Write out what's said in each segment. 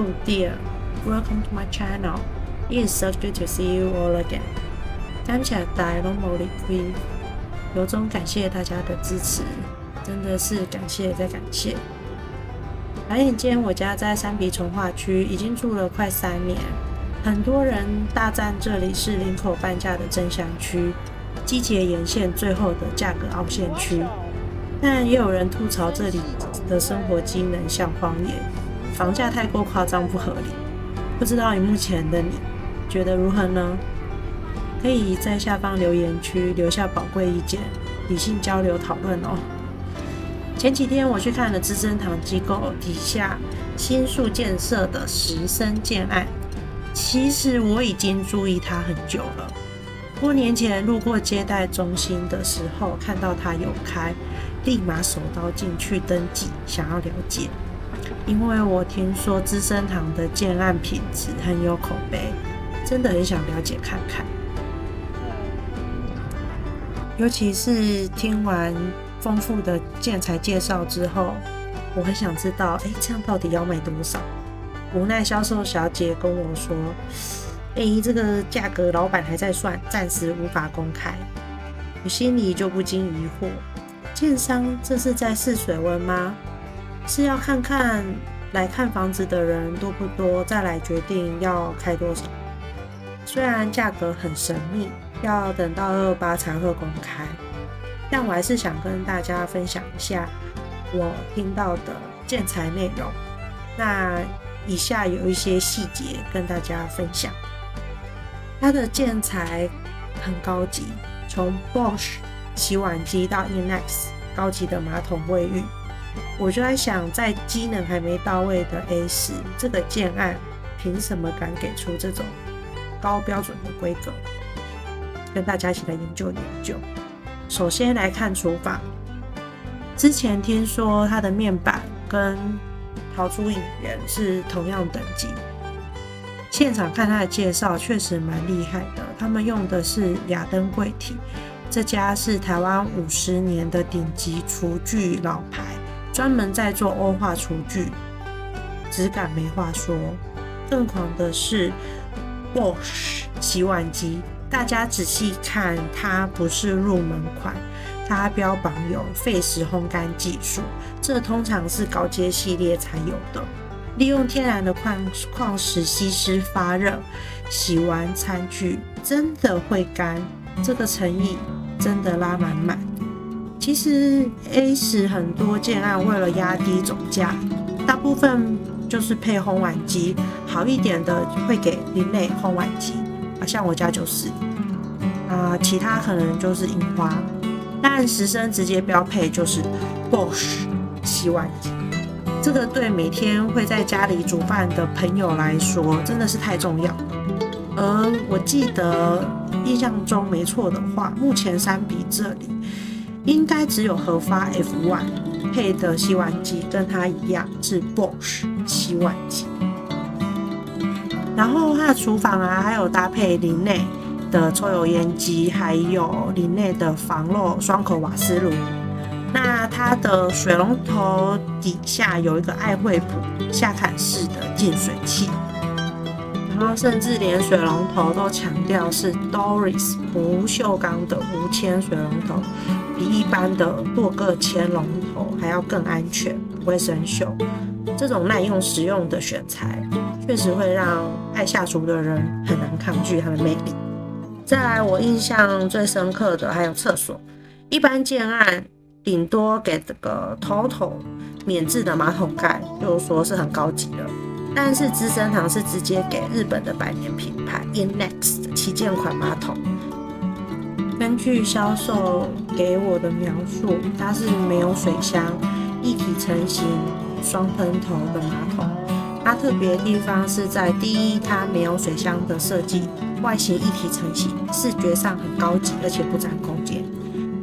Hello dear, welcome to my channel. It is so good to see you all again. 感謝大家冇離開，由衷感謝大家的支持，真的是感謝再感謝。转眼間，我家在三鼻重劃區已經住了快3年，很多人大讚這裡是林口半價的正鄉區，機捷沿線最後的價格凹陷區。但也有人吐槽這裡的生活機能像荒野，房價太過誇張不合理。不知道目前的你覺得如何呢？可以在下方留言區留下寶貴意見，理性交流討論哦。前幾天我去看了資生堂機構底下新宿建設的實生建案，其實我已經注意它很久了。多年前路過接待中心的時候，看到它有開，立馬手刀進去登記，想要了解。因為我聽說資生堂的建案品質很有口碑，真的很想了解看看。尤其是聽完豐富的建材介紹之後，我很想知道，這樣到底要賣多少？無奈銷售小姐跟我說，這個價格老闆還在算，暫時無法公開。我心裡就不禁疑惑，建商這是在試水溫嗎？是要看看來看房子的人多不多，再來決定要開多少。雖然價格很神秘，要等到228才會公開，但我還是想跟大家分享一下我聽到的建材內容。那以下有一些細節跟大家分享。它的建材很高級，從 Bosch 洗碗機到 Inex 高級的馬桶衛浴。我就在想，在機能還沒到位的 A10 這個建案，憑什麼敢給出這種高標準的規格？跟大家一起來研究研究。首先來看廚房，之前聽說它的面板跟陶朱隱源是同樣等級，現場看它的介紹確實蠻厲害的。他們用的是亞登櫃體，這家是台灣50年的頂級廚具老牌，專門在做歐化廚具，質感沒話說。更狂的是 Bosch 洗碗機，大家仔細看，它不是入門款，它標榜有沸石烘乾技術，這通常是高階系列才有的。利用天然的礦石吸濕發熱，洗完餐具真的會乾，這個誠意真的拉滿滿。其實 A10 很多建案為了壓低總價，大部分就是配烘碗機，好一點的會給林內烘碗機，像我家就是其他可能就是櫻花，但實生直接標配就是 Bosch 洗碗機。這個對每天會在家裡煮飯的朋友來說真的是太重要了。而我記得印象中沒錯的話，目前三筆這裡應該只有合發 F1 配的洗碗機跟它一樣是 Bosch 洗碗機。然後它的廚房還有搭配林內的抽油煙機，還有林內的防漏雙口瓦斯爐。那它的水龍頭底下有一個愛惠浦下砍式的淨水器，然後甚至連水龍頭都強調是 Doris 不鏽鋼的無鉛水龍頭，比一般的鉑鉻鉛龍頭還要更安全，不會生鏽。這種耐用實用的選材，確實會讓愛下廚的人很難抗拒它的魅力。再來，我印象最深刻的還有廁所，一般建案頂多給這個TOTO免治的馬桶蓋，就是說是很高級的。但是資生堂是直接給日本的百年品牌 Inex 的旗艦款馬桶。根據銷售給我的描述，它是沒有水箱，一體成型雙噴頭的馬桶。它特別的地方是在第一，它沒有水箱的設計，外形一體成型，視覺上很高級，而且不佔空間。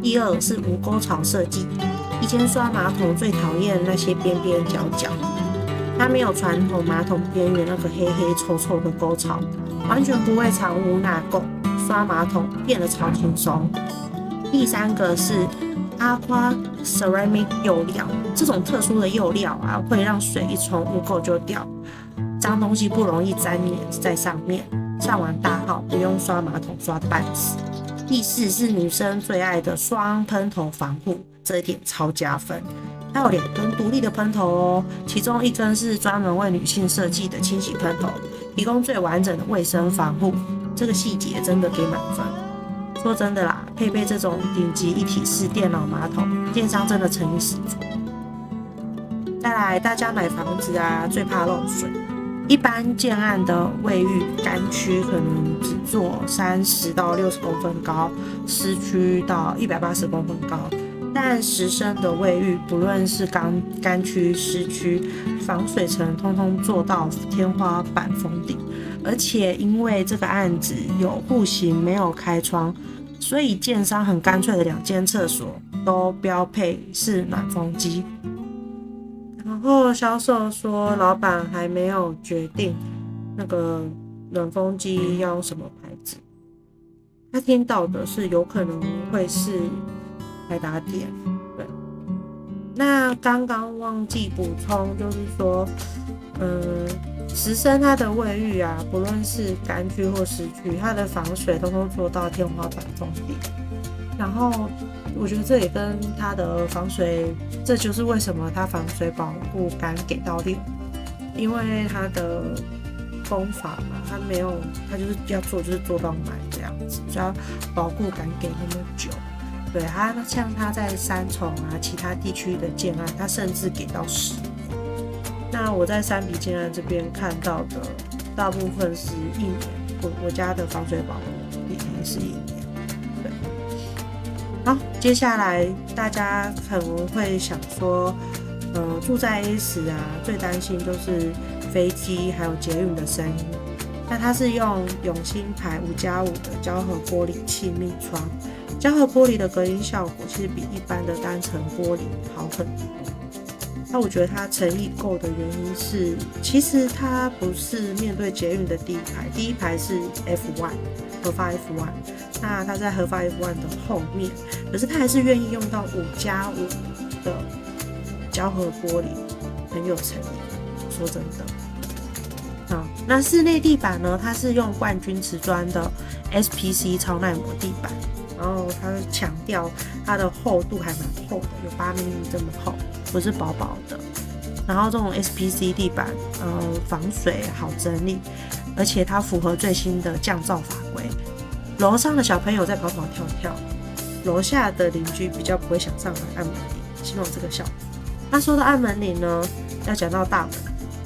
第二是無溝槽設計，以前刷馬桶最討厭那些邊邊角角，它沒有傳統馬桶邊緣那個黑黑臭臭的溝槽，完全不會藏污納垢，刷馬桶變得超輕鬆。第三個是 Aqua Ceramic 釉料，這種特殊的釉料會讓水一沖污垢就掉，脏东西不容易沾黏在上面，上完大号不用刷马桶刷半死。第4是女生最爱的双喷头防护，这一点超加分。它有2根独立的喷头哦，其中1根是专门为女性设计的清洗喷头，提供最完整的卫生防护。这个细节真的给满分。说真的啦，配备这种顶级一体式电脑马桶，电商真的诚意十足。再来，大家买房子啊，最怕漏水。一般建案的卫浴干区可能只做30到60公分高，湿区到180公分高。但实深的卫浴，不论是干区、湿区，防水层通通做到天花板封顶。而且因为这个案子有户型没有开窗，所以建商很干脆的2间厕所都标配是暖风机。然后销售说，老板还没有决定那个暖风机要用什么牌子，他听到的是有可能会是台达电。对，那刚刚忘记补充，就是说，实深它的卫浴啊，不论是干区或湿区，它的防水都做到天花板封顶。然后我觉得这也跟它的防水，这就是为什么它防水保护杆给到6，因为它的工法嘛，它没有，它就是要做就是做到满这样子，所以要保护杆给那么久。对，它像它在三重啊其他地区的建案，它甚至给到10年。那我在三笔建案这边看到的大部分是1年，我家的防水保护也是1年。对，好，接下来大家可能会想说，住在 A10啊，最担心就是飞机还有捷运的声音。那它是用永兴牌5+5的胶合玻璃气密窗，胶合玻璃的隔音效果其实比一般的单层玻璃好很多。那我觉得它诚意够的原因是，其实它不是面对捷运的第一排是 F1 合发 F1， 那它在合发 F1 的后面，可是它还是愿意用到5+5的胶合玻璃，很有诚意。说真的，那室内地板呢，它是用冠军瓷砖的 SPC 超耐磨地板，然后它强调它的厚度还蛮厚的，有8mm这么厚，不是薄薄的。然后这种 SPC 地板，防水好整理，而且它符合最新的降噪法规。楼上的小朋友在跑跑跳跳，楼下的邻居比较不会想上来按门铃，希望这个效果。那说到按门铃呢，要讲到大门，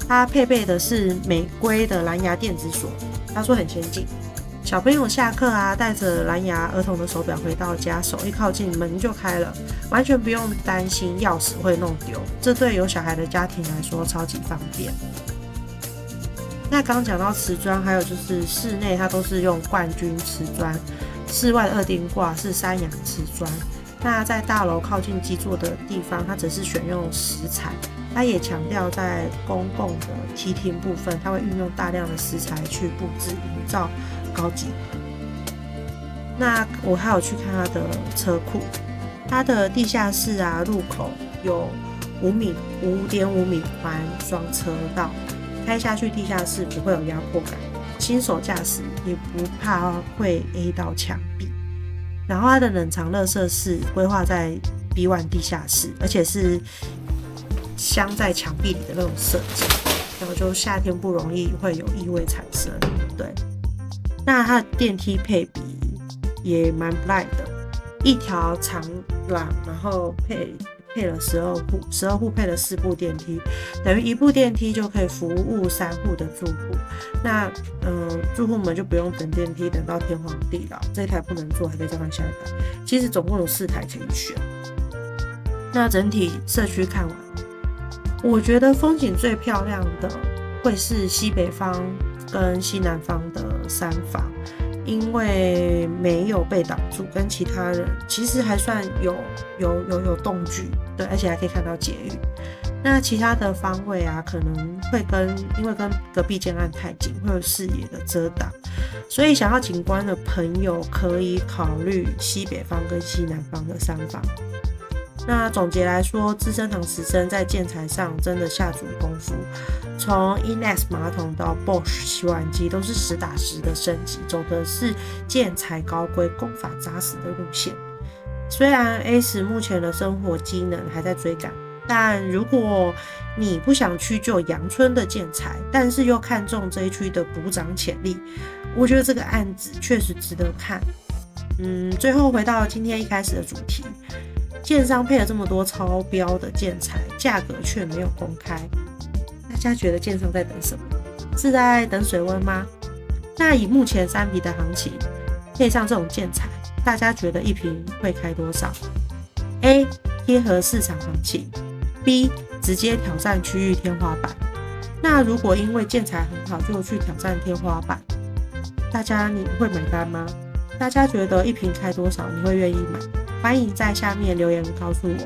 它配备的是美规的蓝牙电子锁，他说很先进。小朋友下课啊，带着蓝牙儿童的手表回到家，手一靠近门就开了，完全不用担心钥匙会弄丢。这对有小孩的家庭来说超级方便。那刚刚讲到瓷砖，还有就是室内它都是用冠军瓷砖，室外的2丁挂是山羊瓷砖。那在大楼靠近基座的地方，它只是选用石材。它也强调在公共的梯厅部分，它会运用大量的石材去布置，营造高级。那我还有去看它的车库，它的地下室啊入口有5.5米宽双车道，开下去地下室不会有压迫感，新手驾驶也不怕会 A 到墙壁。然后它的冷藏垃圾室规划在 B1 地下室，而且是镶在墙壁里的那种设计，然后就夏天不容易会有异味产生。对，那它的电梯配比也蛮不赖的，一条长廊，然后配了12户配了4部电梯，等于1部电梯就可以服务3户的住户。那住户们就不用等电梯等到天荒地老，这一台不能坐还可以再换下一台。其实总共有4台可以选。那整体社区看完，我觉得风景最漂亮的会是西北方跟西南方的3房，因为没有被挡住，跟其他人其实还算有动距，对，而且还可以看到捷运。那其他的方位啊，可能会因为跟隔壁建案太近，会有视野的遮挡，所以想要景观的朋友可以考虑西北方跟西南方的3房。那总结来说，资生堂实深在建材上真的下足功夫，从 Inex 马桶到 Bosch 洗碗机都是实打实的升级，走的是建材高规、工法扎实的路线。虽然 S 目前的生活机能还在追赶，但如果你不想去就阳春的建材，但是又看中这一区的补涨潜力，我觉得这个案子确实值得看。最后回到今天一开始的主题，建商配了这么多超标的建材，价格却没有公开，大家觉得建商在等什么？是在等水温吗？那以目前3笔的行情，配上这种建材，大家觉得一坪会开多少 ？A. 贴合市场行情 ，B. 直接挑战区域天花板。那如果因为建材很好就去挑战天花板，你会买单吗？大家觉得一坪开多少你会愿意买？欢迎在下面留言告诉我。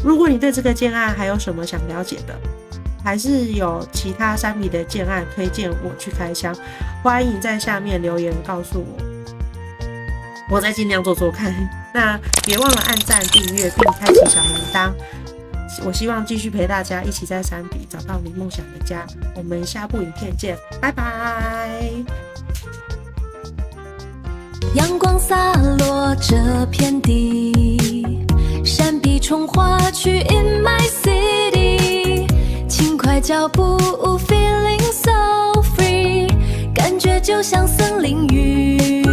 如果你对这个建案还有什么想了解的，还是有其他3笔的建案推荐我去开箱，欢迎在下面留言告诉我，我再尽量做做看。那别忘了按赞、订阅并开启小铃铛。我希望继续陪大家一起在3笔找到你梦想的家。我们下部影片见，拜拜。阳光洒落这片地，闪避从化区 in my city， 轻快脚步 feeling so free， 感觉就像森林浴。